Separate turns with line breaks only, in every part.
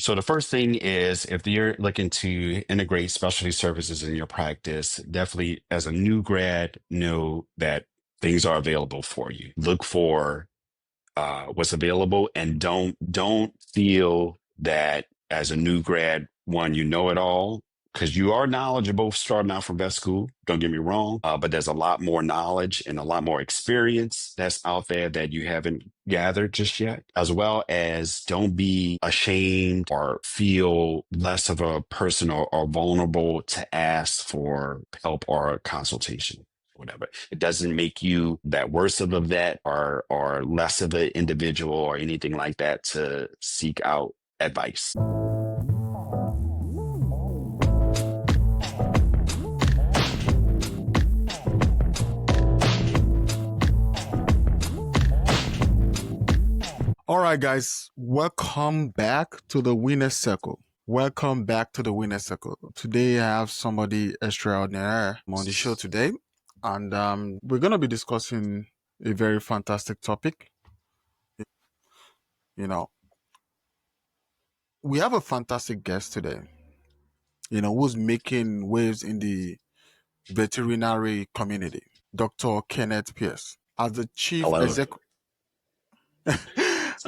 So the first thing is if you're looking to integrate specialty services in your practice, definitely as a new grad, know that things are available for you. Look for what's available, and don't feel that as a new grad, one, you know it all, because you are knowledgeable starting out from vet school. Don't get me wrong, but there's a lot more knowledge and a lot more experience that's out there that you haven't gathered just yet. As well as don't be ashamed or feel less of a person or vulnerable to ask for help or consultation, whatever. It doesn't make you that worse of a vet or less of an individual or anything like that to seek out advice.
All right, guys, welcome back to the Winner's Circle. Welcome back to the Winner's Circle. Today, I have somebody extraordinary on the show today, and we're going to be discussing a very fantastic topic. You know, we have a fantastic guest today, who's making waves in the veterinary community, Dr. Kenneth Pierce. As the chief
Hello.
executive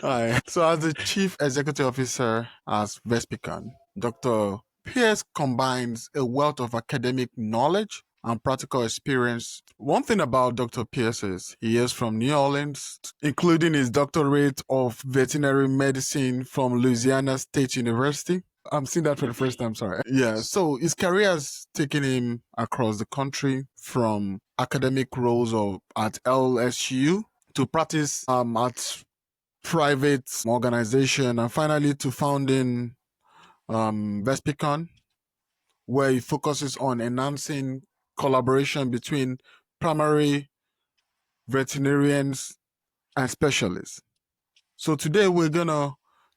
Hi. So, as the Chief Executive Officer at Vespicon, Dr. Pierce combines a wealth of academic knowledge and practical experience. One thing about Dr. Pierce is he is from New Orleans, including his doctorate of veterinary medicine from Louisiana State University. I'm seeing that for the first time, sorry. Yeah, so his career has taken him across the country from academic roles at LSU to practice at private organization, and finally to founding Vespicon, where he focuses on enhancing collaboration between primary veterinarians and specialists. So today we're gonna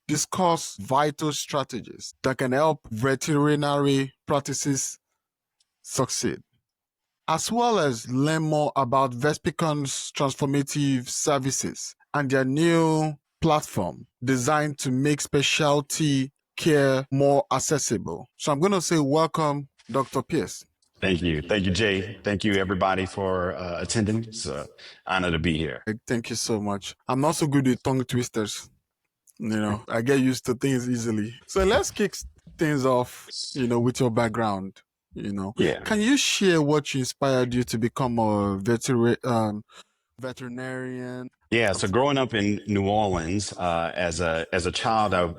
discuss vital strategies that can help veterinary practices succeed, as well as learn more about Vespicon's transformative services and their new platform designed to make specialty care more accessible. So I'm going to say welcome, Dr. Pierce.
Thank you. Thank you, Jay. Thank you, everybody, for attending. It's an honor to be here.
Thank you so much. I'm not so good with tongue twisters. I get used to things easily. So let's kick things off, with your background.
Yeah.
Can you share what inspired you to become a veterinarian?
Yeah. So growing up in New Orleans, as a child,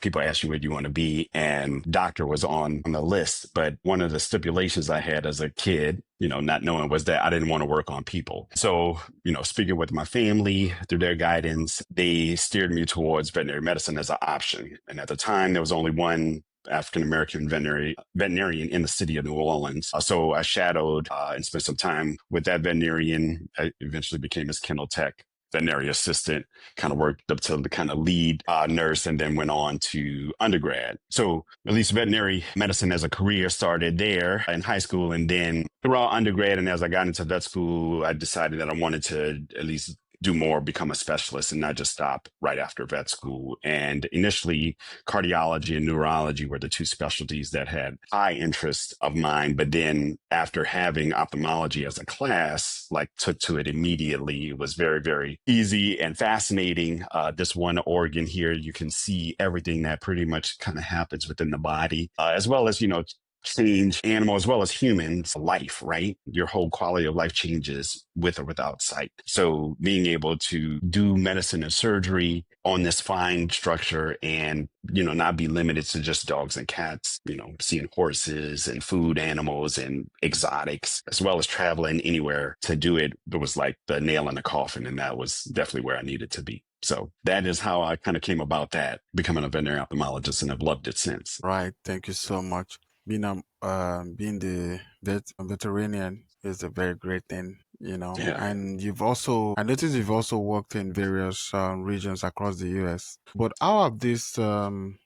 people ask you what you want to be, and doctor was on the list. But one of the stipulations I had as a kid, not knowing, was that I didn't want to work on people. So, speaking with my family through their guidance, they steered me towards veterinary medicine as an option. And at the time, there was only one African American veterinarian in the city of New Orleans. So I shadowed and spent some time with that veterinarian. I eventually became his kennel tech, veterinary assistant, kind of worked up to the kind of lead nurse, and then went on to undergrad. So at least veterinary medicine as a career started there in high school. And then throughout undergrad and as I got into vet school, I decided that I wanted to at least do more, become a specialist, and not just stop right after vet school. And initially, cardiology and neurology were the two specialties that had high interest of mine. But then after having ophthalmology as a class, took to it immediately. It was very, very easy and fascinating. This one organ here, you can see everything that pretty much kind of happens within the body, as well as, change animal as well as humans life, right? Your whole quality of life changes with or without sight. So being able to do medicine and surgery on this fine structure and, not be limited to just dogs and cats, seeing horses and food animals and exotics, as well as traveling anywhere to do it, it was like the nail in the coffin. And that was definitely where I needed to be. So that is how I kind of came about that, becoming a veterinary ophthalmologist, and I've loved it since.
Right. Thank you so much. Being the veterinarian is a very great thing,
Yeah.
and I noticed you've also worked in various regions across the US. But how have this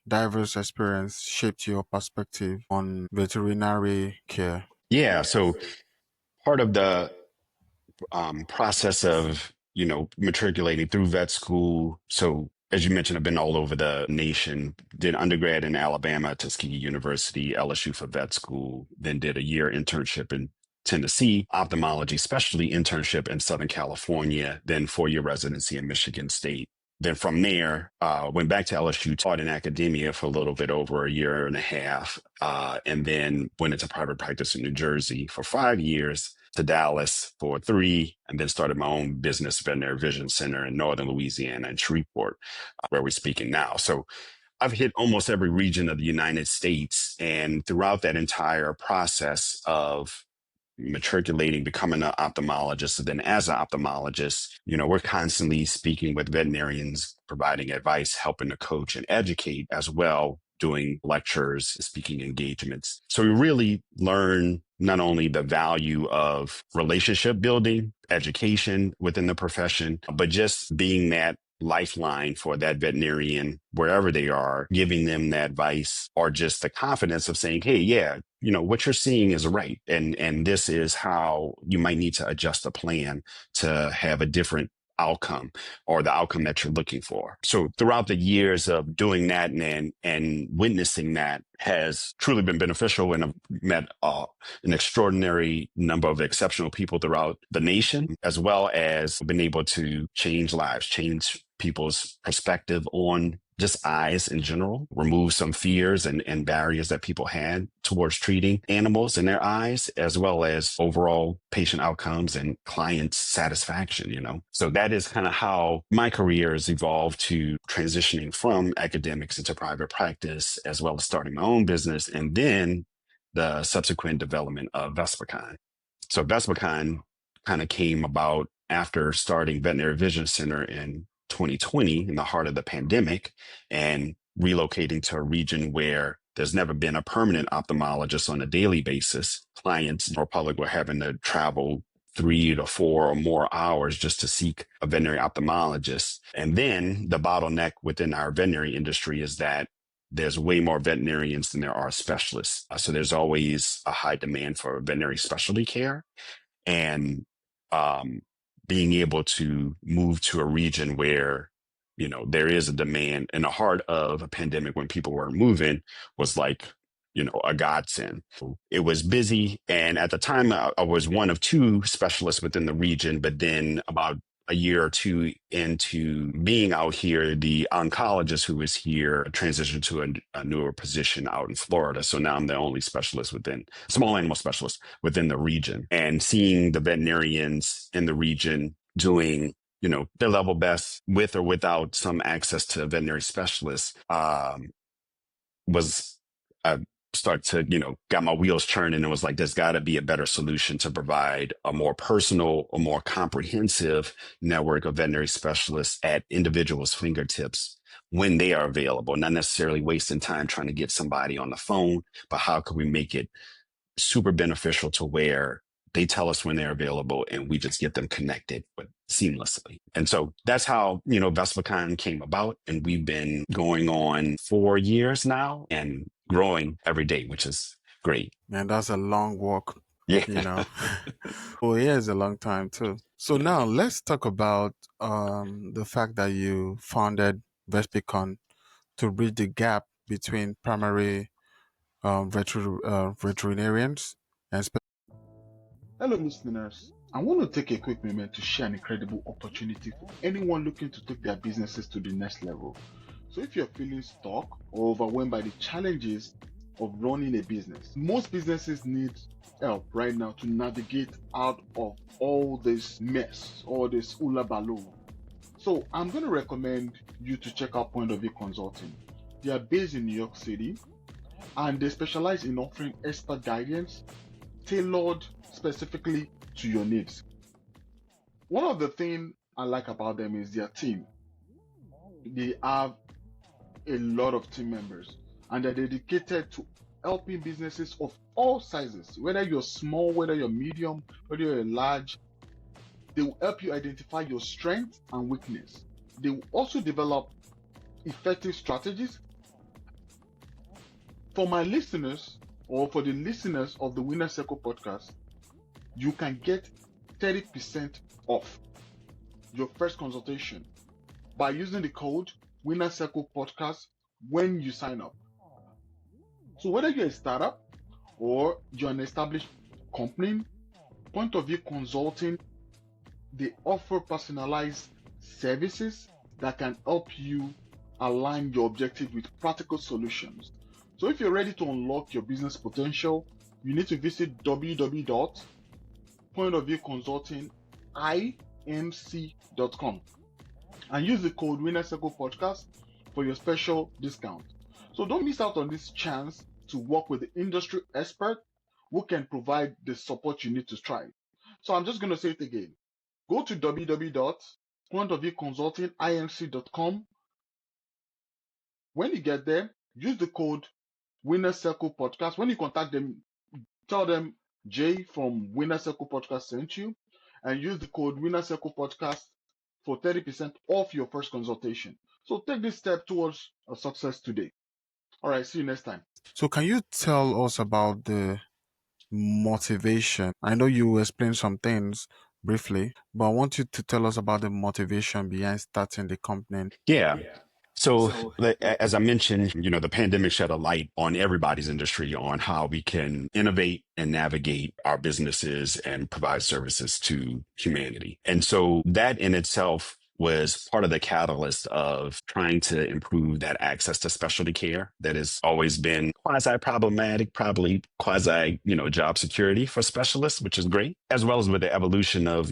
diverse experience shaped your perspective on veterinary care?
Yeah. So part of the process of matriculating through vet school. So as you mentioned, I've been all over the nation. Did undergrad in Alabama at Tuskegee University, LSU for vet school, then did a year internship in Tennessee, ophthalmology, specialty internship in Southern California, then 4-year residency in Michigan State. Then from there, went back to LSU, taught in academia for a little bit over a year and a half, and then went into private practice in New Jersey for 5 years, to Dallas for 3, and then started my own business, Veterinary Vision Center in Northern Louisiana and Shreveport, where we're speaking now. So I've hit almost every region of the United States. And throughout that entire process of matriculating, becoming an ophthalmologist, and then as an ophthalmologist, we're constantly speaking with veterinarians, providing advice, helping to coach and educate as well, doing lectures, speaking engagements. So we really learn not only the value of relationship building, education within the profession, but just being that lifeline for that veterinarian wherever they are, giving them that advice or just the confidence of saying, hey, yeah, what you're seeing is right. And this is how you might need to adjust a plan to have a different outcome or the outcome that you're looking for. So throughout the years of doing that and witnessing that has truly been beneficial, and I've met an extraordinary number of exceptional people throughout the nation, as well as been able to change lives, change people's perspective on just eyes in general, remove some fears and barriers that people had towards treating animals in their eyes, as well as overall patient outcomes and client satisfaction. So that is kind of how my career has evolved, to transitioning from academics into private practice, as well as starting my own business, and then the subsequent development of Vespicon. So Vespicon kind of came about after starting Veterinary Vision Center in 2020, in the heart of the pandemic, and relocating to a region where there's never been a permanent ophthalmologist on a daily basis. Clients or public were having to travel 3 to 4 or more hours just to seek a veterinary ophthalmologist. And then the bottleneck within our veterinary industry is that there's way more veterinarians than there are specialists. So there's always a high demand for veterinary specialty care. And being able to move to a region where, there is a demand in the heart of a pandemic when people weren't moving was like, a godsend. It was busy. And at the time, I was one of 2 specialists within the region. But then about a year or 2 into being out here, the oncologist who was here transitioned to a newer position out in Florida. So now I'm the only specialist small animal specialist within the region. And seeing the veterinarians in the region doing their level best with or without some access to veterinary specialists was start to, got my wheels turning, and was like, there's got to be a better solution to provide a more personal, a more comprehensive network of veterinary specialists at individuals' fingertips when they are available, not necessarily wasting time trying to get somebody on the phone, but how can we make it super beneficial to where they tell us when they're available and we just get them connected seamlessly. And so that's how, Vespicon came about. And we've been going on 4 years now and growing every day, which is great.
Man, that's a long walk,
Yeah.
Oh, yeah, it's a long time too. So now let's talk about the fact that you founded Vespicon to bridge the gap between primary veterinarians and Hello, listeners. I want to take a quick moment to share an incredible opportunity for anyone looking to take their businesses to the next level. So, if you're feeling stuck or overwhelmed by the challenges of running a business, most businesses need help right now to navigate out of all this mess, all this hula baloo. So, I'm going to recommend you to check out Point of View Consulting. They are based in New York City and they specialize in offering expert guidance tailored specifically to your needs. One of the things I like about them is their team. They have a lot of team members and they're dedicated to helping businesses of all sizes, whether you're small, whether you're medium, whether you're large. They will help you identify your strengths and weakness. They will also develop effective strategies. For my listeners, or for the listeners of the Winner Circle podcast, you can get 30% off your first consultation by using the code Winner Circle podcast when you sign up. So whether you're a startup or you're an established company, Point of View Consulting, they offer personalized services that can help you align your objective with practical solutions. So if you're ready to unlock your business potential, you need to visit www.pointofviewconsultingimc.com and use the code Winner Circle Podcast for your special discount. So don't miss out on this chance to work with the industry expert who can provide the support you need to strive. So I'm just going to say it again. Go to www.pointofviewconsultingimc.com. When you get there, use the code Winner Circle Podcast. When you contact them, tell them Jay from Winner Circle Podcast sent you, and use the code Winner Circle Podcast for 30% off your first consultation. So take this step towards a success today. All right, see you next time. So can you tell us about the motivation? I know you explained some things briefly, but I want you to tell us about the motivation behind starting the company.
Yeah. So, as I mentioned, the pandemic shed a light on everybody's industry on how we can innovate and navigate our businesses and provide services to humanity. And so that in itself was part of the catalyst of trying to improve that access to specialty care that has always been quasi problematic, probably quasi, job security for specialists, which is great, as well as with the evolution of,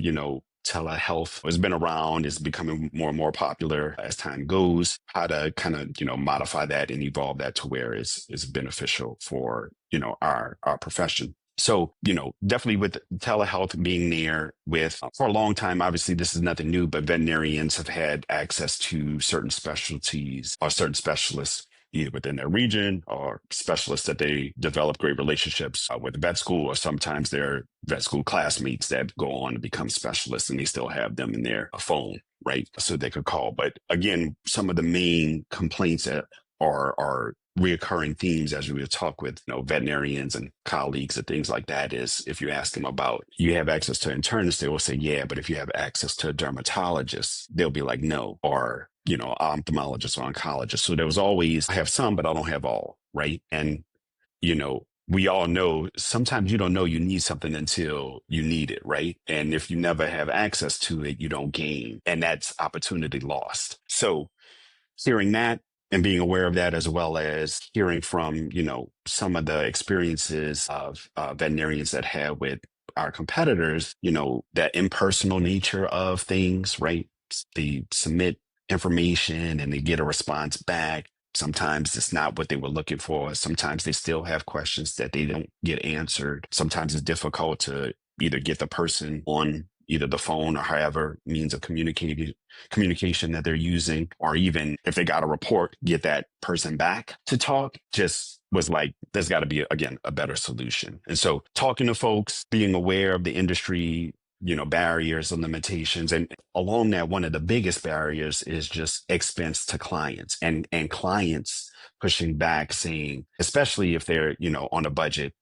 telehealth has been around, is becoming more and more popular as time goes, how to kind of, modify that and evolve that to where is beneficial for, our profession. So, definitely with telehealth being there with for a long time, obviously this is nothing new, but veterinarians have had access to certain specialties or certain specialists either within their region or specialists that they develop great relationships with vet school, or sometimes they're vet school classmates that go on to become specialists and they still have them in their phone, right? So they could call. But again, some of the main complaints that are reoccurring themes as we talk with veterinarians and colleagues and things like that is if you ask them about you have access to internists, they will say yeah, but if you have access to a dermatologist, they'll be like no, or ophthalmologist or oncologist. So there was always, I have some, but I don't have all, right? And we all know sometimes you don't know you need something until you need it, right? And if you never have access to it, you don't gain, and that's opportunity lost. So hearing that and being aware of that, as well as hearing from, some of the experiences of veterinarians that have with our competitors, that impersonal nature of things, right? They submit information and they get a response back. Sometimes it's not what they were looking for. Sometimes they still have questions that they don't get answered. Sometimes it's difficult to either get the person on either the phone or however means of communication that they're using, or even if they got a report, get that person back to talk. Just was like, there's got to be, again, a better solution. And so talking to folks, being aware of the industry, barriers and limitations. And along that, one of the biggest barriers is just expense to clients, and clients pushing back, saying, especially if they're, on a budget,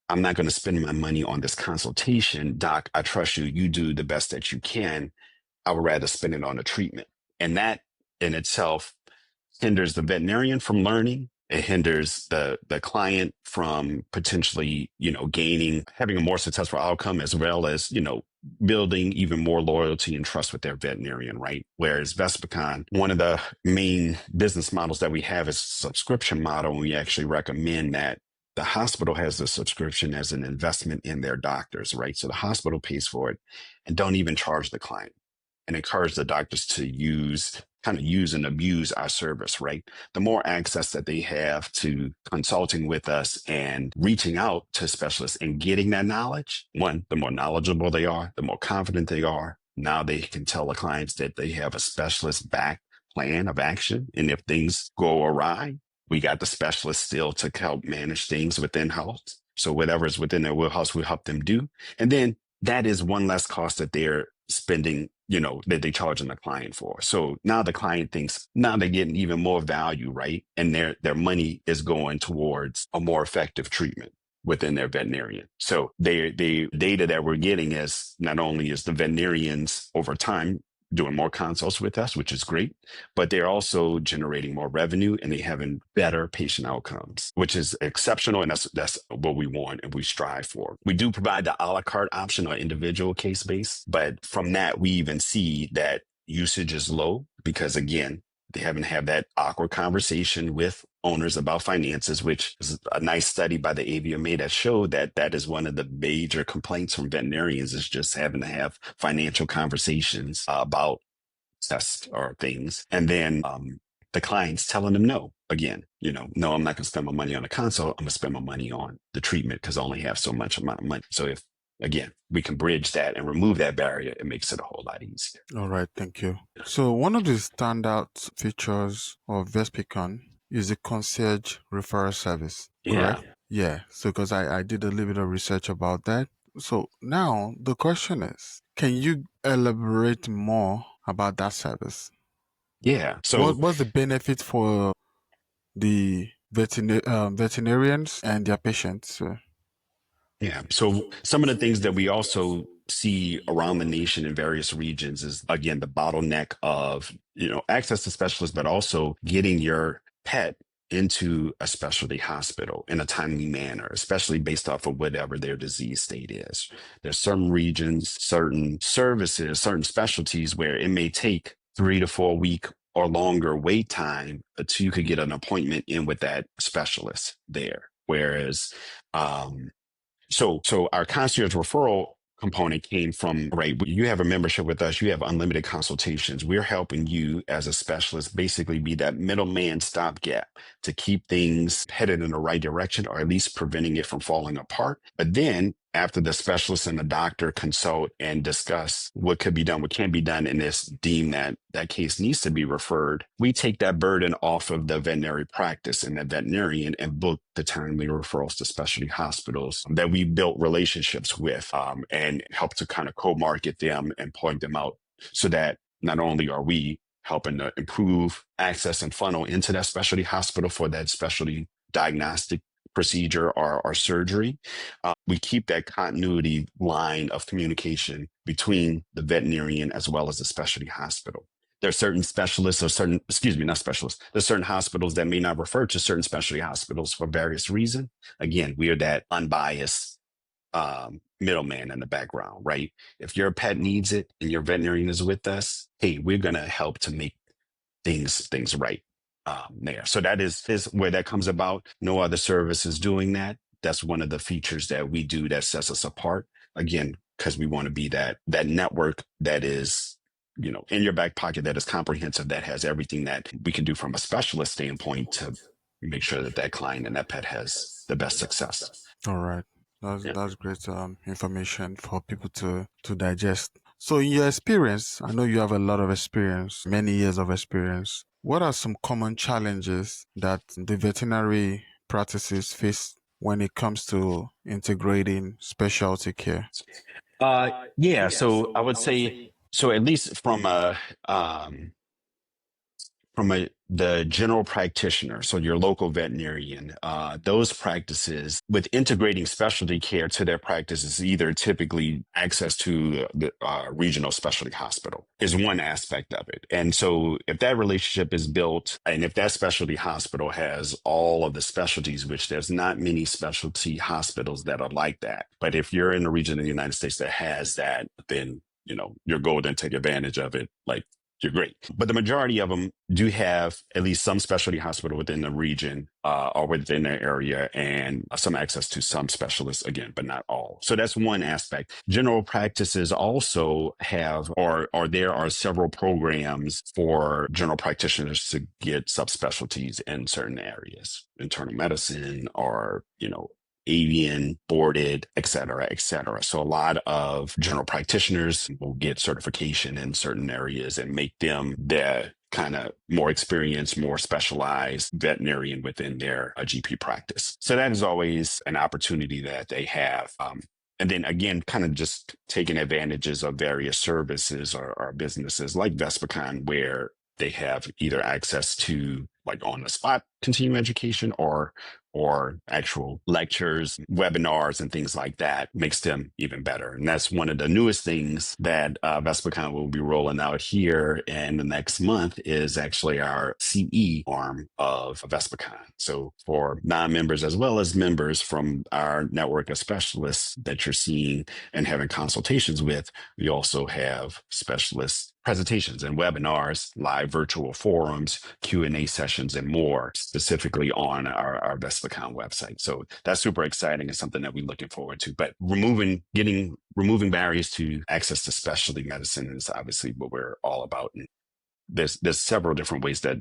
I'm not going to spend my money on this consultation. Doc, I trust you. You do the best that you can. I would rather spend it on a treatment. And that in itself hinders the veterinarian from learning. It hinders the client from potentially, having a more successful outcome, as well as, building even more loyalty and trust with their veterinarian, right? Whereas Vespicon, one of the main business models that we have is a subscription model. And we actually recommend that the hospital has the subscription as an investment in their doctors, right? So the hospital pays for it and don't even charge the client, and encourage the doctors to use and abuse our service, right? The more access that they have to consulting with us and reaching out to specialists and getting that knowledge, one, the more knowledgeable they are, the more confident they are. Now they can tell the clients that they have a specialist back plan of action. And if things go awry, we got the specialist still to help manage things within house. So whatever is within their wheelhouse, we help them do. And then that is one less cost that they're spending, that they charging the client for. So now the client thinks now they're getting even more value, right? And their money is going towards a more effective treatment within their veterinarian. So the data that we're getting is not only is the veterinarians over time doing more consults with us, which is great, but they're also generating more revenue and they having better patient outcomes, which is exceptional. And that's what we want and we strive for. We do provide the a la carte option or individual case base, but from that, we even see that usage is low because again, they haven't had that awkward conversation with owners about finances, which is a nice study by the AVMA that showed that that is one of the major complaints from veterinarians is just having to have financial conversations about tests or things. And then the clients telling them no again, no, I'm not going to spend my money on a consult. I'm going to spend my money on the treatment because I only have so much amount of money. So if, again, we can bridge that and remove that barrier, it makes it a whole lot easier.
All right, thank you. So one of the standout features of Vespicon is the concierge referral service, correct? Yeah. So because I did a little bit of research about that. So now the question is, can you elaborate more about that service?
Yeah. So
What's the benefit for the veterinarians and their patients?
yeah. So some of the things that we also see around the nation in various regions is again the bottleneck of, access to specialists, but also getting your pet into a specialty hospital in a timely manner, especially based off of whatever their disease state is. There's certain regions, certain services, certain specialties where it may take 3 to 4 week or longer wait time until you could get an appointment in with that specialist there. Whereas so our concierge referral component came from, right, you have a membership with us, you have unlimited consultations. We're helping you as a specialist basically be that middleman stopgap to keep things headed in the right direction or at least preventing it from falling apart. But then after the specialist and the doctor consult and discuss what could be done, what can be done, and this deem that that case needs to be referred, we take that burden off of the veterinary practice and the veterinarian and book the timely referrals to specialty hospitals that we built relationships with and help to kind of co-market them and point them out so that not only are we helping to improve access and funnel into that specialty hospital for that specialty diagnostic procedure or surgery, we keep that continuity line of communication between the veterinarian as well as the specialty hospital. There are certain specialists or certain, excuse me, not specialists, there's certain hospitals that may not refer to certain specialty hospitals for various reasons. Again, we are that unbiased middleman in the background, right? If your pet needs it and your veterinarian is with us, hey, we're going to help to make things right there. So that is where that comes about. No other service is doing that. That's one of the features that we do that sets us apart. Again, because we want to be that network that is, in your back pocket, that is comprehensive, that has everything that we can do from a specialist standpoint to make sure that that client and that pet has the best success.
All right.
Yeah.
That's great information for people to digest. So in your experience, I know you have a lot of experience, many years of experience. What are some common challenges that the veterinary practices face when it comes to integrating specialty care?
Yeah. So I would say, so at least from the general practitioner, so your local veterinarian, those practices with integrating specialty care to their practices, either typically access to the regional specialty hospital is one aspect of it. And so if that relationship is built and if that specialty hospital has all of the specialties, which there's not many specialty hospitals that are like that. But if you're in a region of the United States that has that, then, you're golden, take advantage of it. Like, you're great. But the majority of them do have at least some specialty hospital within the region or within their area and some access to some specialists, again, but not all. So that's one aspect. General practices also have, or there are several programs for general practitioners to get subspecialties in certain areas, internal medicine or, avian, boarded, et cetera, et cetera. So a lot of general practitioners will get certification in certain areas and make them the kind of more experienced, more specialized veterinarian within their GP practice. So that is always an opportunity that they have. And then again, kind of just taking advantages of various services or businesses like Vespicon, where they have either access to like on the spot continuing education or or actual lectures, webinars, and things like that makes them even better. And that's one of the newest things that Vespicon will be rolling out here in the next month is actually our CE arm of Vespicon. So for non-members as well as members from our network of specialists that you're seeing and having consultations with, we also have specialist presentations and webinars, live virtual forums, Q&A sessions, and more specifically on our Vespicon website. So that's super exciting and something that we're looking forward to. But removing barriers to access to specialty medicine is obviously what we're all about. And there's several different ways that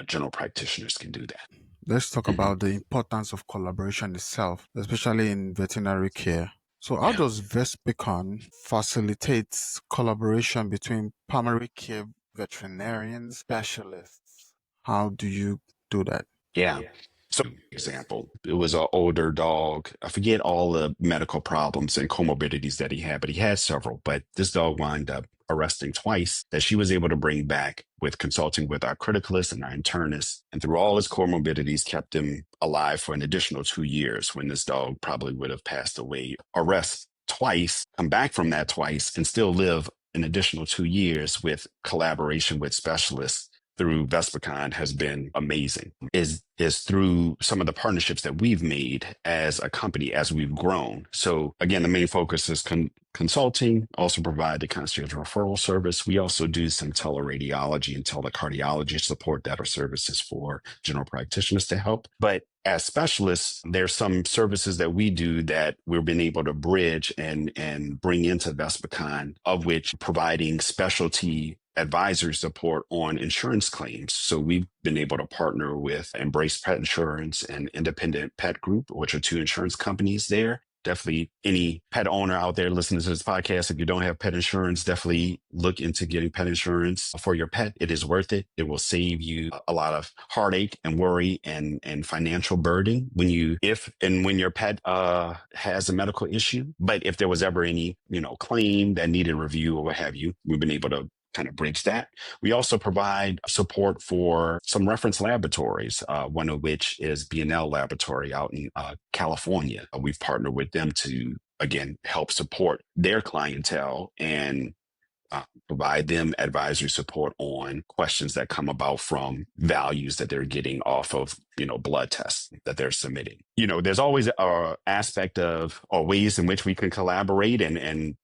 general practitioners can do that.
Let's talk
Mhm.
about the importance of collaboration itself, especially in veterinary care. So, how
Yeah.
does Vespicon facilitate collaboration between primary care veterinarian specialists? How do you do that?
Yeah. So, example, it was an older dog. I forget all the medical problems and comorbidities that he had, but he had several. But this dog wound up arresting twice that she was able to bring back with consulting with our criticalist and our internist. And through all his comorbidities, kept him alive for an additional 2 years when this dog probably would have passed away. Arrest twice, come back from that twice, and still live an additional 2 years with collaboration with specialists through Vespicon has been amazing is through some of the partnerships that we've made as a company as we've grown. So again, the main focus is consulting, also provide the concierge referral service. We also do some teleradiology and telecardiology support that are services for general practitioners to help. But as specialists, there's some services that we do that we've been able to bridge and bring into Vespicon, of which providing specialty advisory support on insurance claims. So we've been able to partner with Embrace Pet Insurance and Independent Pet Group, which are two insurance companies there. Definitely any pet owner out there listening to this podcast, if you don't have pet insurance, definitely look into getting pet insurance for your pet. It is worth it. It will save you a lot of heartache and worry and financial burden when when your pet has a medical issue. But if there was ever any, claim that needed review or what have you, we've been able to kind of bridge that. We also provide support for some reference laboratories, one of which is B&L Laboratory out in California. We've partnered with them to, again, help support their clientele and provide them advisory support on questions that come about from values that they're getting off of, blood tests that they're submitting. There's always a aspect of or ways in which we can collaborate and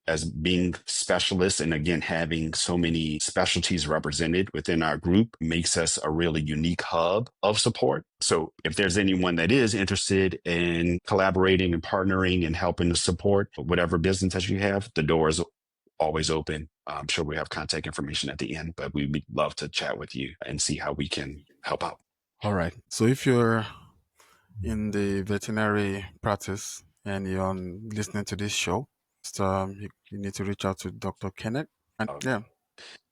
as being specialists and again, having so many specialties represented within our group makes us a really unique hub of support. So if there's anyone that is interested in collaborating and partnering and helping to support whatever business that you have, the door is always open. I'm sure we have contact information at the end, but we'd love to chat with you and see how we can help out.
All right. So, if you're in the veterinary practice and you're listening to this show, you need to reach out to Dr. Kenneth. And
Uh,
yeah,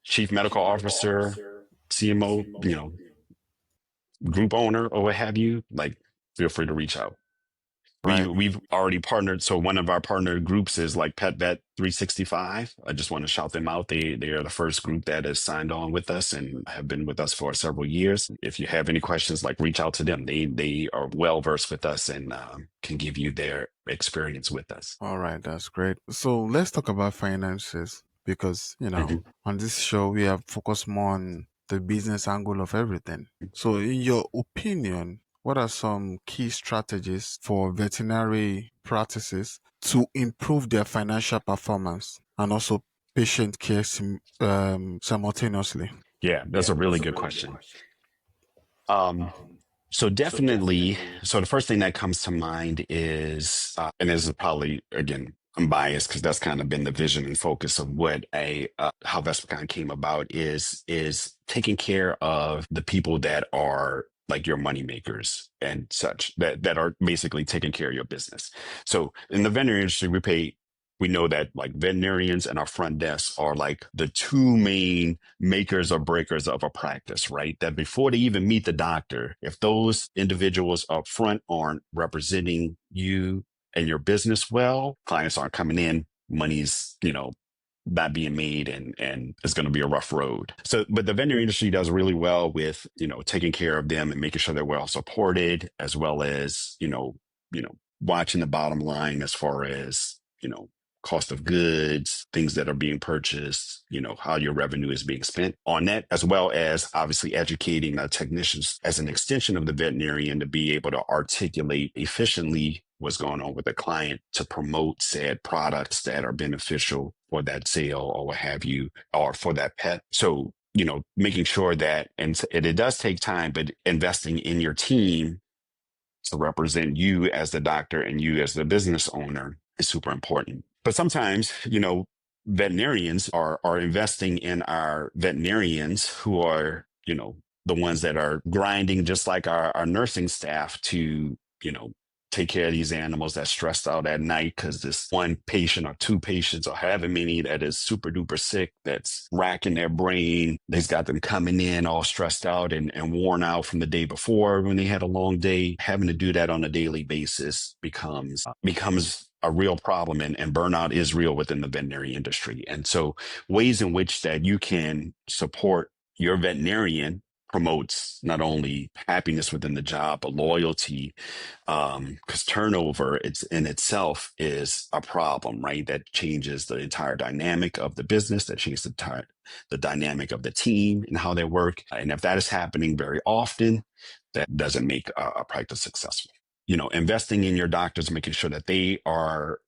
Chief Medical Officer, CMO, group owner or what have you, like feel free to reach out.
right.
We've already partnered. So one of our partner groups is like Pet Vet 365. I just want to shout them out. They are the first group that has signed on with us and have been with us for several years. If you have any questions, like reach out to them. They are well versed with us and can give you their experience with us.
All right. That's great. So, let's talk about finances because,
Mhm.
on this show, we have focused more on the business angle of everything. So, in your opinion, what are some key strategies for veterinary practices to improve their financial performance and also patient care simultaneously?
Yeah, that's a really good question. Um, So definitely, so the first thing that comes to mind is, and this is probably again, I'm biased because that's kind of been the vision and focus of what how Vespicon came about is taking care of the people that are like your money makers and such that are basically taking care of your business. So in the veterinary industry, we know that like veterinarians and our front desk are like the two main makers or breakers of a practice, right? That before they even meet the doctor, if those individuals up front aren't representing you and your business well, clients aren't coming in, money's, not being made, and it's going to be a rough road. So, but the veterinary industry does really well with, taking care of them and making sure they're well supported, as well as, watching the bottom line as far as, cost of goods, things that are being purchased, how your revenue is being spent on that, as well as obviously educating technicians as an extension of the veterinarian to be able to articulate efficiently what's going on with the client to promote said products that are beneficial for that sale or what have you, or for that pet. So, making sure that, and it does take time, but investing in your team to represent you as the doctor and you as the business owner is super important. But sometimes, veterinarians are investing in our veterinarians who are, the ones that are grinding just like our nursing staff to, take care of these animals that's stressed out at night because this one patient or two patients or however many that is super duper sick, that's racking their brain. They've got them coming in all stressed out and worn out from the day before when they had a long day. Having to do that on a daily basis becomes a real problem, and burnout is real within the veterinary industry. And so ways in which that you can support your veterinarian promotes not only happiness within the job, but loyalty, because turnover it's in itself is a problem, right? That changes the entire dynamic of the business, that changes the dynamic of the team and how they work. And if that is happening very often, that doesn't make a practice successful. Investing in your doctors, making sure that they are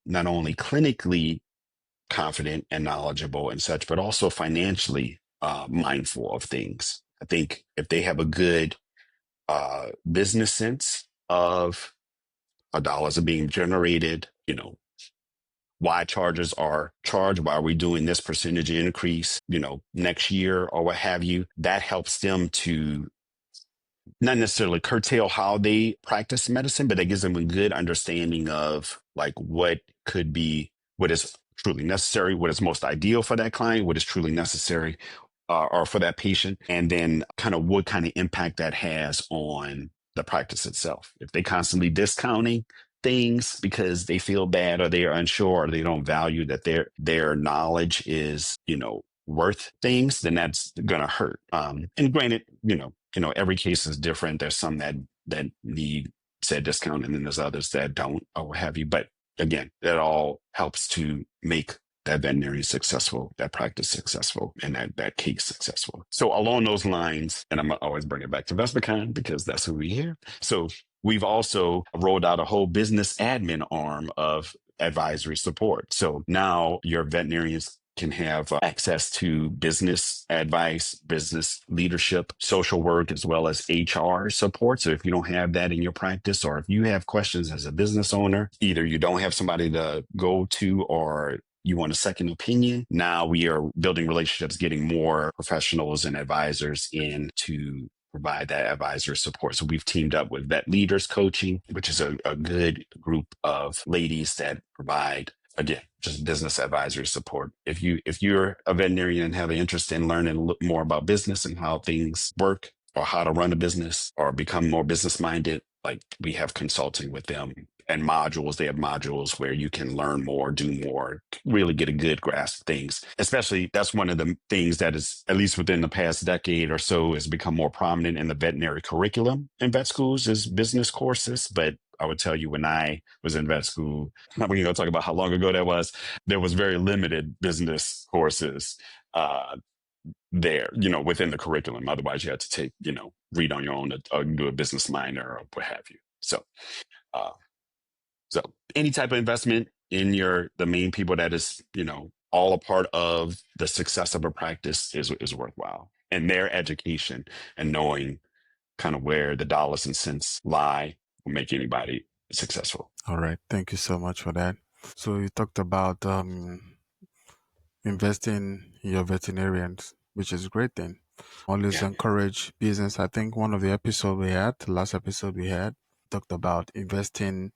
not only clinically confident and knowledgeable and such, but also financially mindful of things. I think if they have a good business sense of how dollars are being generated, why charges are charged, why are we doing this percentage increase, next year or what have you, that helps them to not necessarily curtail how they practice medicine, but it gives them a good understanding of like what is truly necessary, what is most ideal for that client, what is truly necessary or for that patient, and then kind of what kind of impact that has on the practice itself. If they constantly discounting things because they feel bad or they are unsure or they don't value that their knowledge is, worth things, then that's going to hurt. And granted, every case is different. There's some that need said discount, and then there's others that don't, or what have you. But again, that all helps to make that veterinarian successful, that practice successful, and that case successful. So along those lines, and I'm always bring it back to Vespicon because that's who we hear. So we've also rolled out a whole business admin arm of advisory support. So now your veterinarians can have access to business advice, business leadership, social work, as well as HR support. So if you don't have that in your practice, or if you have questions as a business owner, either you don't have somebody to go to or you want a second opinion, now we are building relationships, getting more professionals and advisors in to provide that advisory support. So we've teamed up with Vet Leaders Coaching, which is a good group of ladies that provide, again, just business advisory support. If you're a veterinarian and have an interest in learning more about business and how things work, or how to run a business, or become more business minded, like we have consulting with them and modules. They have modules where you can learn more, do more, really get a good grasp of things. Especially that's one of the things that is, at least within the past decade or so, has become more prominent in the veterinary curriculum in vet schools is business courses. But I would tell you, when I was in vet school, not going to talk about how long ago that was, there was very limited business courses there, within the curriculum. Otherwise, you had to take, read on your own or do a business minor or what have you. Uh, so any type of investment in the main people that is, all a part of the success of a practice is worthwhile. And their education and knowing kind of where the dollars and cents lie will make anybody successful.
All right. Thank you so much for that. So you talked about investing in your veterinarians, which is a great thing. Always encourage business. I think one of the last episode we had, talked about investing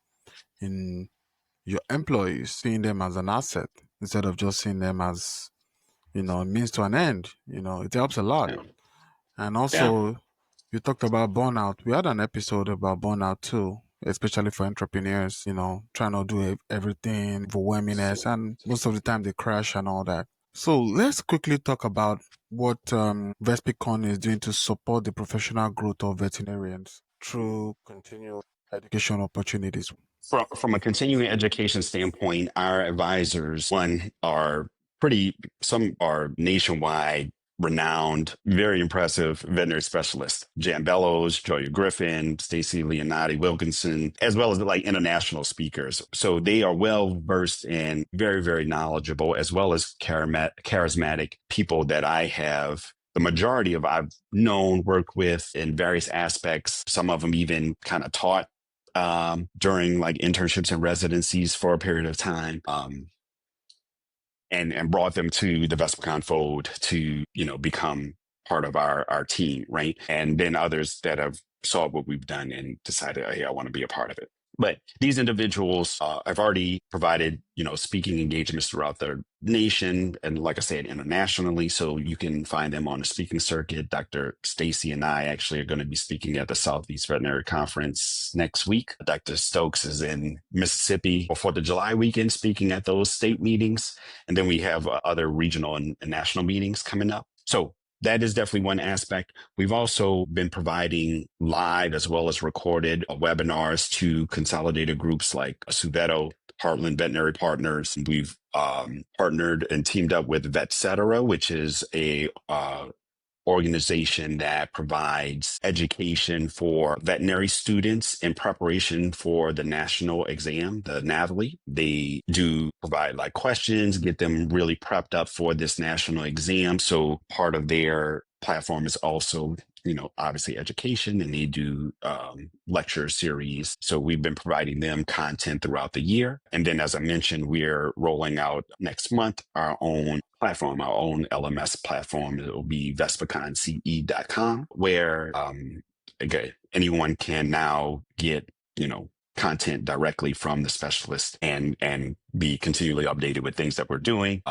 in your employees, seeing them as an asset instead of just seeing them as, a means to an end. It helps a lot. And
Yeah.
also, you talked about burnout. We had an episode about burnout too. especially for entrepreneurs, trying to do everything, overwhelmingness, and most of the time they crash and all that. So let's quickly talk about what Vespicon is doing to support the professional growth of veterinarians through continual education opportunities.
From a continuing education standpoint, our advisors, one, are some are nationwide renowned, very impressive veterinary specialists. Jan Bellows, Joya Griffin, Stacy Leonardi Wilkinson, as well as like international speakers. So they are well versed and very, very knowledgeable, as well as charismatic people that I have the majority of I've known, worked with in various aspects. Some of them even kind of taught during like internships and residencies for a period of time, and brought them to the Vespicon fold to become part of our team, right? And then others that have saw what we've done and decided, hey, I want to be a part of it. But these individuals have already provided, speaking engagements throughout the nation, and like I said, internationally. So you can find them on the speaking circuit. Dr. Stacy and I actually are going to be speaking at the Southeast Veterinary Conference next week. Dr. Stokes is in Mississippi for 4th of July weekend, speaking at those state meetings. And then we have other regional and national meetings coming up. So that is definitely one aspect. We've also been providing live as well as recorded webinars to consolidated groups like Suveto, Heartland Veterinary Partners. We've partnered and teamed up with Vetcetera, which is a organization that provides education for veterinary students in preparation for the national exam, the NAVLE. They do provide like questions, get them really prepped up for this national exam. So part of their platform is also obviously education, and they do lecture series. So we've been providing them content throughout the year. And then, as I mentioned, we're rolling out next month our own platform, our own LMS platform. It will be VespiconsCE.com, where again, anyone can now get, content directly from the specialist and be continually updated with things that we're doing.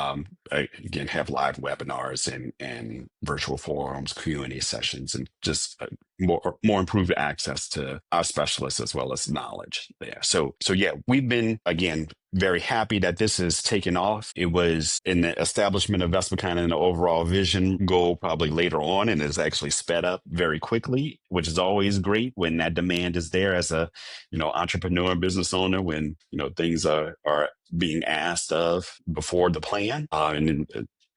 Again, have live webinars and virtual forums, Q&A sessions, and just more improved access to our specialists as well as knowledge there. So yeah, we've been, again, very happy that this has taken off. It was in the establishment of Vespicon and the overall vision goal probably later on, and it's actually sped up very quickly, which is always great when that demand is there as a entrepreneur, business owner, when things are being asked of before the plan, and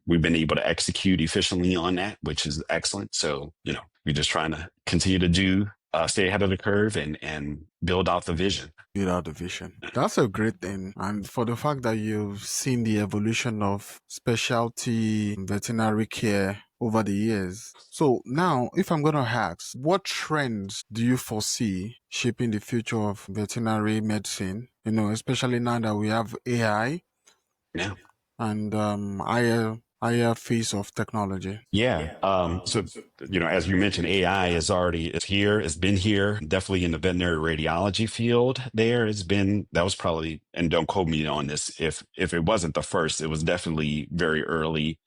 we've been able to execute efficiently on that, which is excellent. So we're just trying to continue to stay ahead of the curve and build out the vision.
Build out the vision. That's a great thing. And for the fact that you've seen the evolution of specialty veterinary care over the years. So now, if I'm going to ask, what trends do you foresee shaping the future of veterinary medicine? Especially now that we have AI
Yeah.
and higher phase of technology.
Yeah. So, as you mentioned, AI is here. It's been here, definitely in the veterinary radiology field. That was probably, and don't quote me on this, if it wasn't the first, it was definitely very early,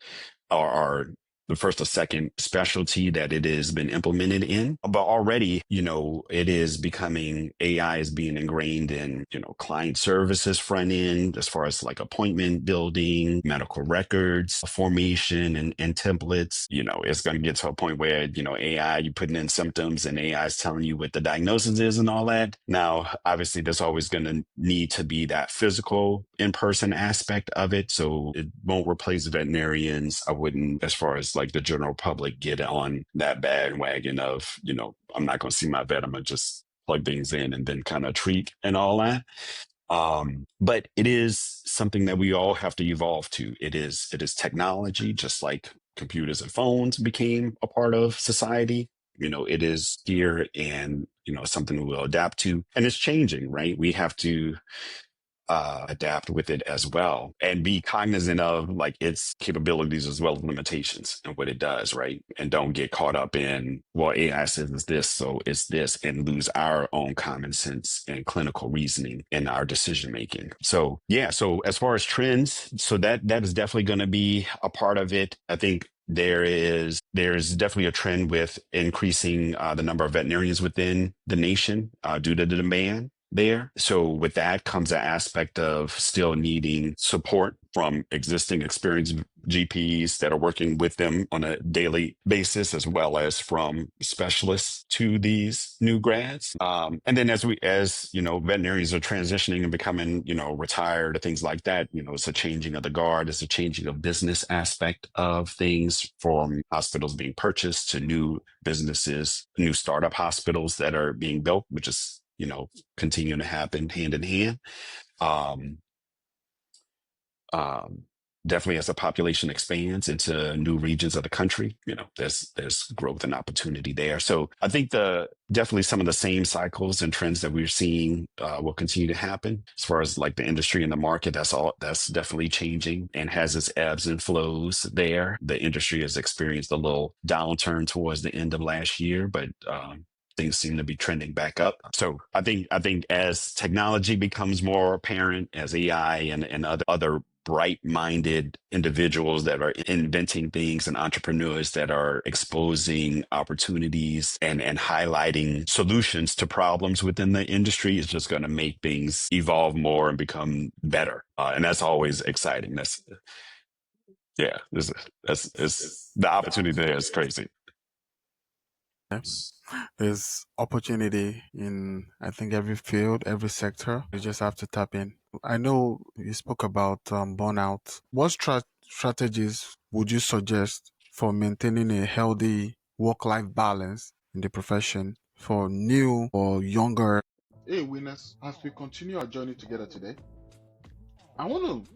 or the first or second specialty that it has been implemented in. But already, it is becoming, AI is being ingrained in, client services front end, as far as like appointment building, medical records, formation and templates. It's going to get to a point where, AI, you're putting in symptoms and AI is telling you what the diagnosis is and all that. Now, obviously, there's always going to need to be that physical in-person aspect of it. So it won't replace veterinarians. I wouldn't, as far as like the general public, get on that bandwagon of, I'm not going to see my vet. I'm going to just plug things in and then kind of treat and all that. But it is something that we all have to evolve to. It is technology, just like computers and phones became a part of society. It is here, and, something we'll adapt to, and it's changing, right? We have to adapt with it as well, and be cognizant of like its capabilities as well as limitations and what it does, right? And don't get caught up in, well, AI says it's this, so it's this, and lose our own common sense and clinical reasoning in our decision making. So yeah, so as far as trends, so that is definitely going to be a part of it. I think there's definitely a trend with increasing the number of veterinarians within the nation due to the demand. there. So with that comes an aspect of still needing support from existing experienced GPs that are working with them on a daily basis, as well as from specialists to these new grads. And then as you know, veterinarians are transitioning and becoming, you know, retired or things like that, you know, it's a changing of the guard, it's a changing of business aspect of things, from hospitals being purchased to new businesses, new startup hospitals that are being built, which is, you know, continuing to happen hand in hand. Um, um, Definitely as the population expands into new regions of the country, you know, there's growth and opportunity there. So I think the definitely some of the same cycles and trends that we're seeing will continue to happen as far as like the industry and the market. That's definitely changing and has its ebbs and flows there. The industry has experienced a little downturn towards the end of last year, but things seem to be trending back up. So I think as technology becomes more apparent, as AI and other bright-minded individuals that are inventing things and entrepreneurs that are exposing opportunities and highlighting solutions to problems within the industry, is just going to make things evolve more and become better. And that's always exciting. That's yeah, it's the opportunity there is crazy.
Yeah. There's opportunity in, I think, every field, every sector. You just have to tap in. I know you spoke about burnout. What strategies would you suggest for maintaining a healthy work-life balance in the profession for new or younger? Hey, winners, as we continue our journey together today, I want to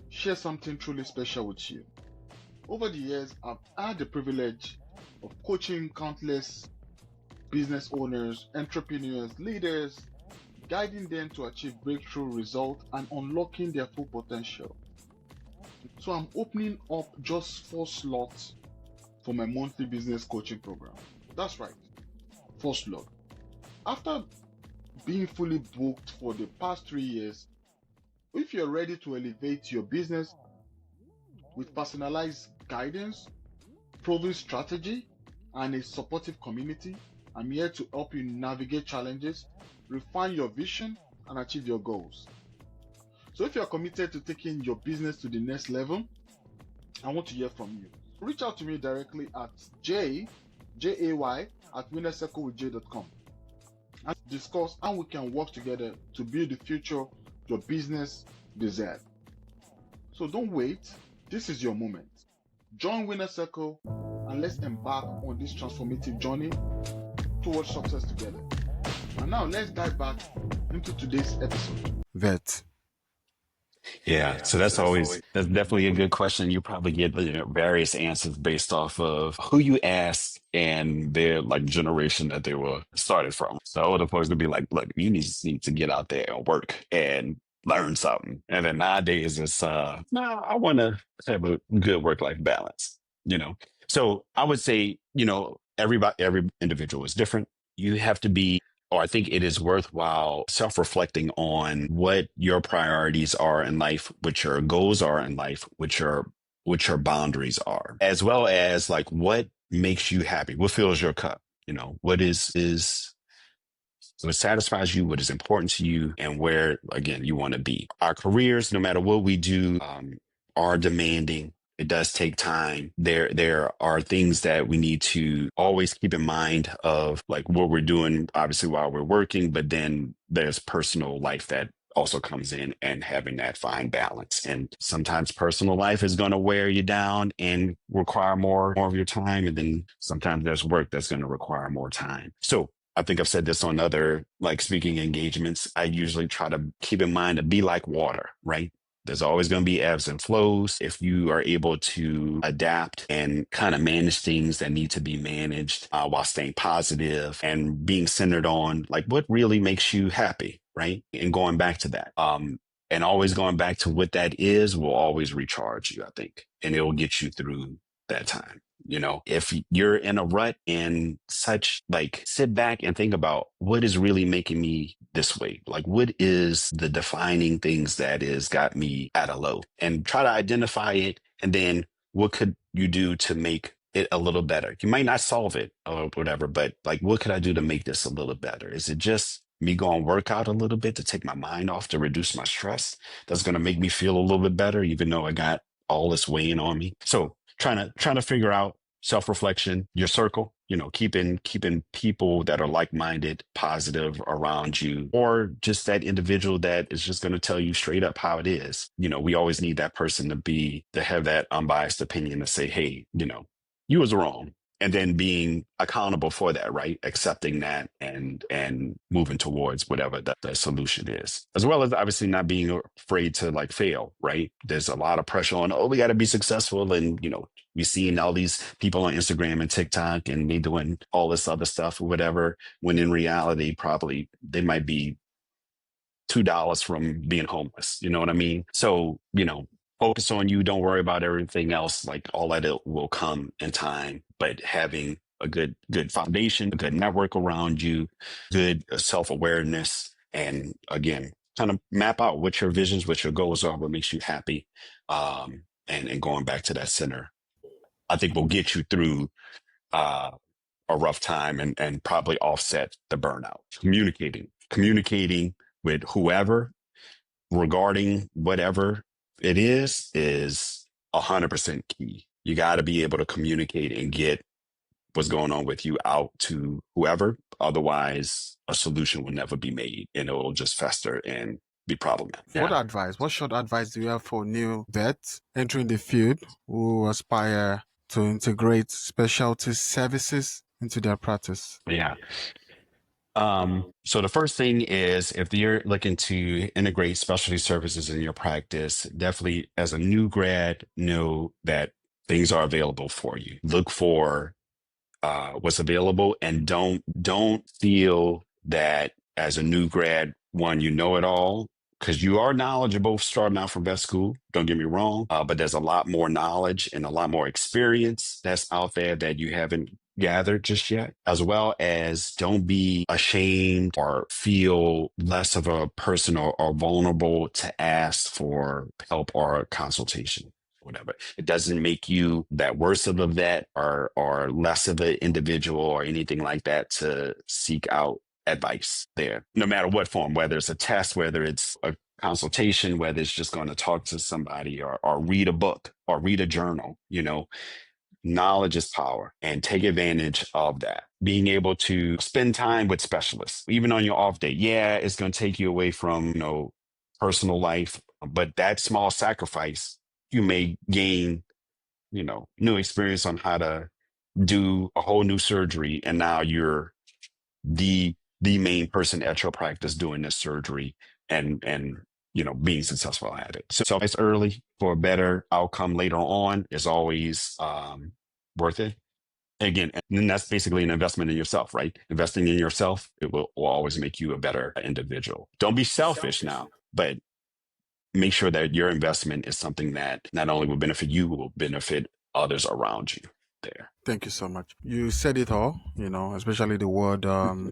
share something truly special with you. Over the years, I've had the privilege of coaching countless business owners, entrepreneurs, leaders, guiding them to achieve breakthrough results and unlocking their full potential. So I'm opening up just 4 slots for my monthly business coaching program. That's right, 4 slots. After being fully booked for the past 3 years, if you're ready to elevate your business with personalized guidance, proven strategy, and a supportive community, I'm here to help you navigate challenges, refine your vision, and achieve your goals. So if you're committed to taking your business to the next level, I want to hear from you. Reach out to me directly at jay at winnercirclewithj.com and discuss how we can work together to build the future your business deserves. So don't wait. This is your moment. Join Winner Circle and let's embark on this transformative journey towards success together. And now let's dive back into today's episode. Vet.
Yeah, so that's definitely a good question. You probably get, you know, various answers based off of who you ask and their like generation that they were started from. So older folks would be like, "Look, you need to get out there and work and learn something." And then nowadays it's no, I want to have a good work-life balance, you know. So I would say, you know, every individual is different. You have to be, or I think it is worthwhile self-reflecting on what your priorities are in life, what your goals are in life, what your boundaries are, as well as like what makes you happy, what fills your cup, you know, is what satisfies you, what is important to you, and where, again, you want to be. Our careers, no matter what we do, are demanding. It does take time. There are things that we need to always keep in mind of, like what we're doing, obviously, while we're working, but then there's personal life that also comes in, and having that fine balance. And sometimes personal life is going to wear you down and require more of your time. And then sometimes there's work that's going to require more time. So I think I've said this on other like speaking engagements. I usually try to keep in mind to be like water, right? There's always going to be ebbs and flows. If you are able to adapt and kind of manage things that need to be managed while staying positive and being centered on like what really makes you happy, right? And going back to that. And always going back to what that is will always recharge you, I think, and it will get you through that time. You know, if you're in a rut and such, like sit back and think about what is really making me this way. Like, what is the defining things that is got me at a low, and try to identify it. And then what could you do to make it a little better? You might not solve it or whatever, but like, what could I do to make this a little better? Is it just me go and work out a little bit to take my mind off, to reduce my stress. That's going to make me feel a little bit better, even though I got all this weighing on me. So trying to figure out self-reflection, your circle, keeping people that are like-minded, positive around you, or just that individual that is just going to tell you straight up how it is. We always need that person to have that unbiased opinion to say, hey, you was wrong. And then being accountable for that, right? Accepting that and moving towards whatever the solution is. As well as obviously not being afraid to like fail, right? There's a lot of pressure on, oh, we got to be successful. And, we're seeing all these people on Instagram and TikTok and they doing all this other stuff or whatever, when in reality, probably they might be $2 from being homeless. You know what I mean? So, focus on you. Don't worry about everything else. Like all that it will come in time, but having a good foundation, a good network around you, good self-awareness, and again, kind of map out what your visions, what your goals are, what makes you happy. And going back to that center, I think will get you through a rough time and probably offset the burnout. Communicating with whoever regarding whatever it is 100% key. You got to be able to communicate and get what's going on with you out to whoever. Otherwise, a solution will never be made and it will just fester and be problematic.
What short advice do you have for new vets entering the field who aspire to integrate specialty services into their practice?
Yeah. So the first thing is, if you're looking to integrate specialty services in your practice, definitely as a new grad, know that things are available for you. Look for what's available, and don't feel that as a new grad, one, you know it all, because you are knowledgeable starting out from vet school. Don't get me wrong, but there's a lot more knowledge and a lot more experience that's out there that you haven't gathered just yet. As well as, don't be ashamed or feel less of a person or vulnerable to ask for help or consultation. Whatever. It doesn't make you that worse of a vet or less of an individual or anything like that to seek out advice there, no matter what form, whether it's a test, whether it's a consultation, whether it's just going to talk to somebody or read a book or read a journal. Knowledge is power, and take advantage of that. Being able to spend time with specialists, even on your off day. Yeah, it's going to take you away from, personal life, but that small sacrifice, you may gain, new experience on how to do a whole new surgery. And now you're the main person at your practice doing this surgery and being successful at it. So it's early for a better outcome later on is always worth it. Again, and that's basically an investment in yourself, right? Investing in yourself, it will always make you a better individual. Don't be selfish now, but make sure that your investment is something that not only will benefit you, will benefit others around you there.
Thank you so much. You said it all, especially the word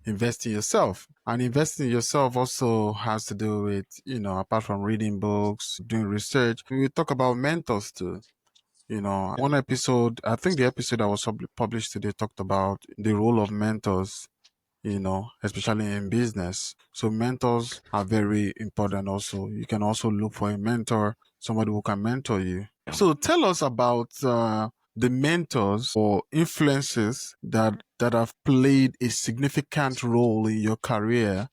invest in yourself. And investing in yourself also has to do with, apart from reading books, doing research, we talk about mentors too. One episode, I think the episode that was published today talked about the role of mentors, especially in business. So mentors are very important also. You can also look for a mentor, somebody who can mentor you. So tell us about the mentors or influences that have played a significant role in your career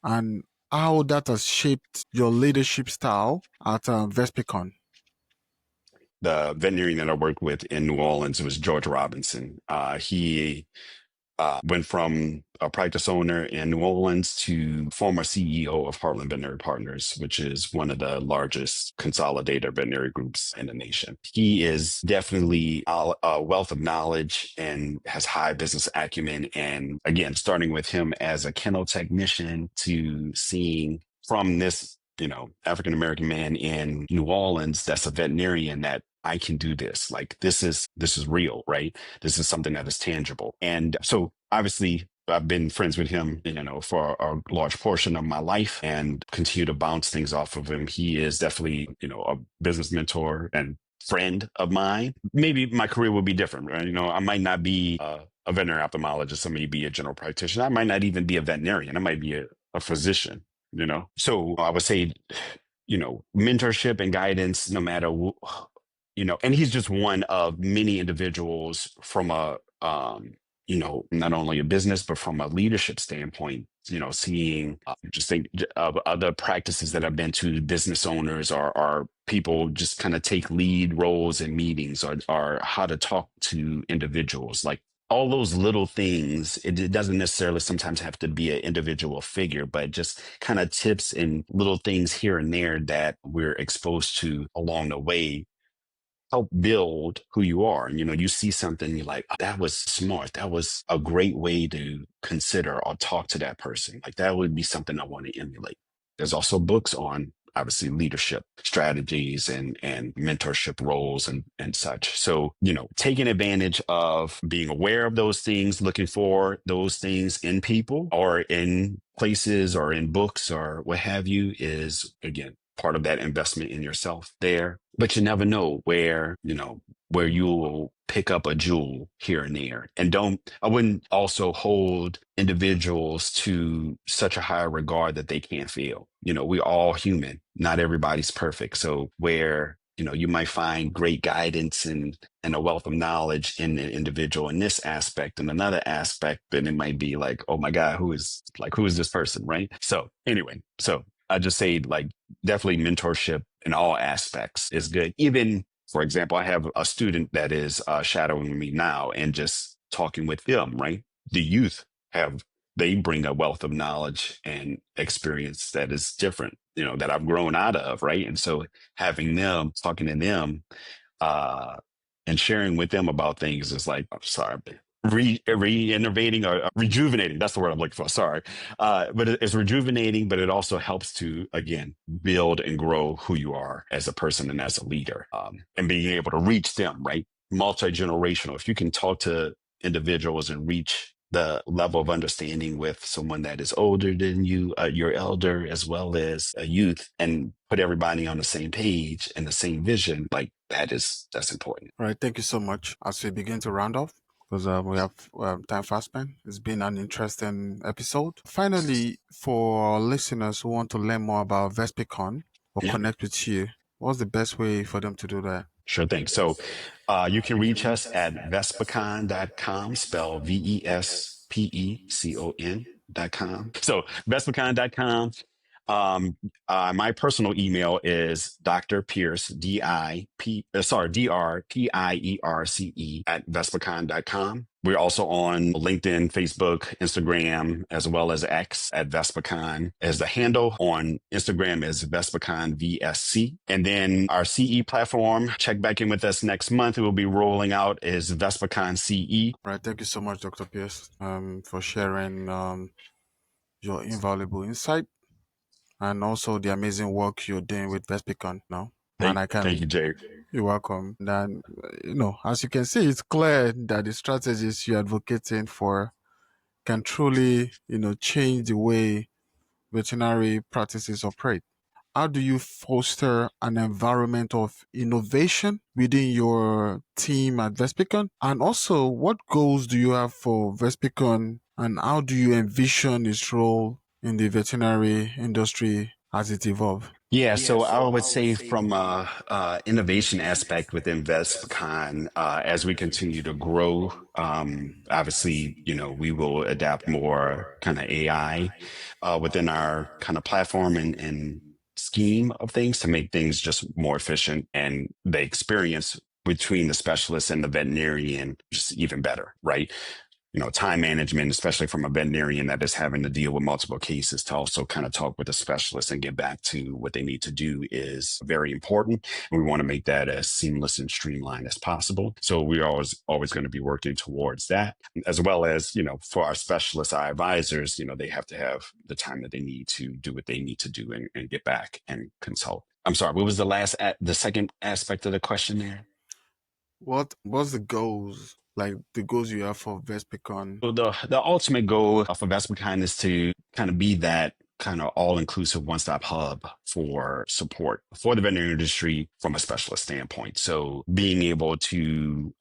and how that has shaped your leadership style at Vespicon.
The veterinarian that I worked with in New Orleans was George Robinson. He went from a practice owner in New Orleans to former CEO of Heartland Veterinary Partners, which is one of the largest consolidator veterinary groups in the nation. He is definitely a wealth of knowledge and has high business acumen. And again, starting with him as a kennel technician to seeing from this, African-American man in New Orleans that's a veterinarian, that I can do this. Like this is real, right? This is something that is tangible. And so obviously I've been friends with him, for a large portion of my life and continue to bounce things off of him. He is definitely, a business mentor and friend of mine. Maybe my career will be different, right? I might not be a veterinary ophthalmologist. I may be a general practitioner. I might not even be a veterinarian. I might be a physician, you know? So I would say, you know, mentorship and guidance, no matter, you know, and he's just one of many individuals from a, you know, not only a business, but from a leadership standpoint, you know, seeing just think of other practices that I've been to, business owners or people just kind of take lead roles in meetings or how to talk to individuals. Like all those little things, it doesn't necessarily sometimes have to be an individual figure, but just kind of tips and little things here and there that we're exposed to along the way help build who you are. And, you know, you see something, you're like, "Oh, that was smart. That was a great way to consider or talk to that person. Like that would be something I want to emulate." There's also books on obviously leadership strategies and mentorship roles and such. So, you know, taking advantage of being aware of those things, looking for those things in people or in places or in books or what have you is again part of that investment in yourself there. But you never know where, you know, where you will pick up a jewel here and there. And I wouldn't also hold individuals to such a high regard that they can't fail. You know, we're all human. Not everybody's perfect. So where, you know, you might find great guidance and a wealth of knowledge in an individual in this aspect and another aspect, then it might be like, oh my God, who is this person? Right. So anyway, so I just say like definitely mentorship in all aspects is good. Even, for example, I have a student that is shadowing me now and just talking with them, right? The youth they bring a wealth of knowledge and experience that is different, you know, that I've grown out of, right? And so having them, talking to them, uh, and sharing with them about things is like, I'm sorry, reinnovating or rejuvenating. That's the word I'm looking for. Sorry. But it's rejuvenating, but it also helps to, again, build and grow who you are as a person and as a leader, and being able to reach them, right? Multi-generational. If you can talk to individuals and reach the level of understanding with someone that is older than you, your elder, as well as a youth, and put everybody on the same page and the same vision, like that's important.
All right, thank you so much. As we begin to round off, because we have time fast spent, it's been an interesting episode. Finally, for our listeners who want to learn more about Vespicon or
Yeah.
connect with you, what's the best way for them to do that?
Sure thing. So you can reach us at vespicon.com, spell Vespecon.com. So vespicon.com. My personal email is Dr. Pierce, DRPIERCE at vespicon.com. We're also on LinkedIn, Facebook, Instagram, as well as X at Vespicon. As the handle on Instagram is Vespicon VSC. And then our CE platform, check back in with us next month. It will be rolling out is Vespicon CE.
All right, thank you so much, Dr. Pierce, for sharing your invaluable insight and also the amazing work you're doing with Vespicon now. And I
Thank
can
you, Jay.
You're welcome. Then, as you can see, it's clear that the strategies you're advocating for can truly, change the way veterinary practices operate. How do you foster an environment of innovation within your team at Vespicon? And also, what goals do you have for Vespicon and how do you envision its role in the veterinary industry as it evolves?
Yeah, so I would say from a innovation aspect within Vespicon, as we continue to grow, obviously, you know, we will adapt more kind of AI within our kind of platform and scheme of things to make things just more efficient and the experience between the specialist and the veterinarian just even better, right? You know, time management, especially from a veterinarian that is having to deal with multiple cases, to also kind of talk with a specialist and get back to what they need to do is very important. And we want to make that as seamless and streamlined as possible. So we're always going to be working towards that, as well as, you know, for our specialists, our advisors, you know, they have to have the time that they need to do what they need to do and get back and consult. I'm sorry, what was the second aspect of the question there?
What's the goals, like the goals you have for Vespicon?
So the ultimate goal for Vespicon is to kind of be that kind of all-inclusive one-stop hub for support for the veterinary industry from a specialist standpoint. So being able to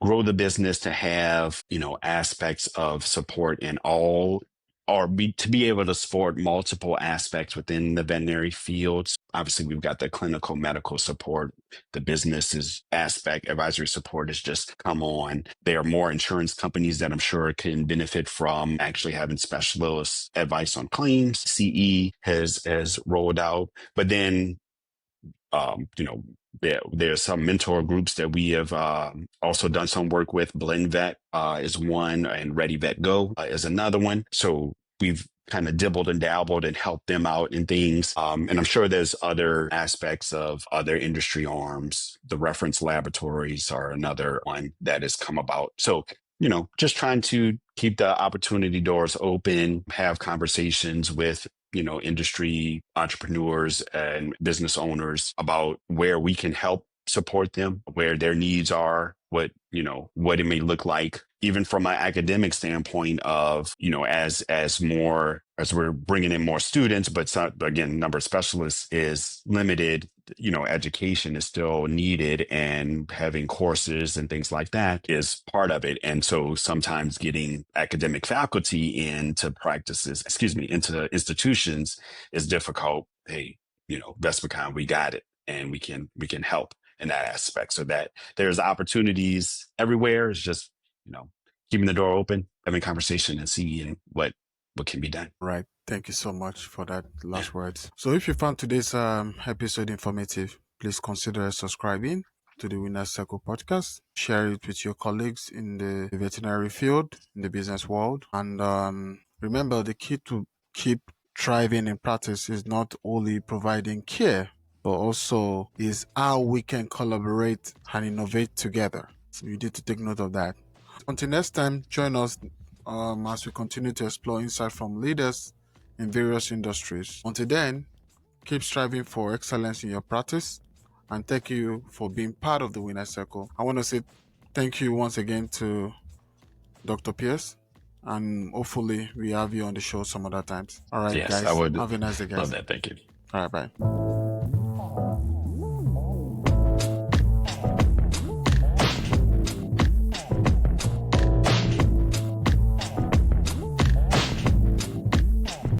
grow the business to have, you know, aspects of support in all to be able to support multiple aspects within the veterinary fields. Obviously, we've got the clinical medical support, the businesses aspect, advisory support has just come on. There are more insurance companies that I'm sure can benefit from actually having specialist advice on claims. CE has rolled out, but then you know, there's some mentor groups that we have also done some work with. Blend Vet is one, and Ready Vet Go is another one. So we've kind of dibbled and dabbled and helped them out in things. And I'm sure there's other aspects of other industry arms. The reference laboratories are another one that has come about. So, just trying to keep the opportunity doors open, have conversations with industry entrepreneurs and business owners about where we can help support them, where their needs are, what it may look like, even from an academic standpoint of, as we're bringing in more students, but again, number of specialists is limited, education is still needed, and having courses and things like that is part of it. And so sometimes getting academic faculty into into institutions is difficult. Hey, Vespicon, we got it, and we can help in that aspect, so that there's opportunities everywhere. It's just, keeping the door open, having conversation, and seeing what can be done.
Right. Thank you so much for that last words. So if you found today's episode informative, please consider subscribing to the Winner's Circle podcast. Share it with your colleagues in the veterinary field, in the business world. And remember, the key to keep thriving in practice is not only providing care, but also is how we can collaborate and innovate together. So you need to take note of that. Until next time, join us as we continue to explore insight from leaders in various industries. Until then, keep striving for excellence in your practice, and thank you for being part of the Winner's Circle. I want to say thank you once again to Dr. Pierce, and hopefully we have you on the show some other times. All right,
Yes,
guys.
I would
Have a nice day, guys.
love that. Thank you.
All right, bye.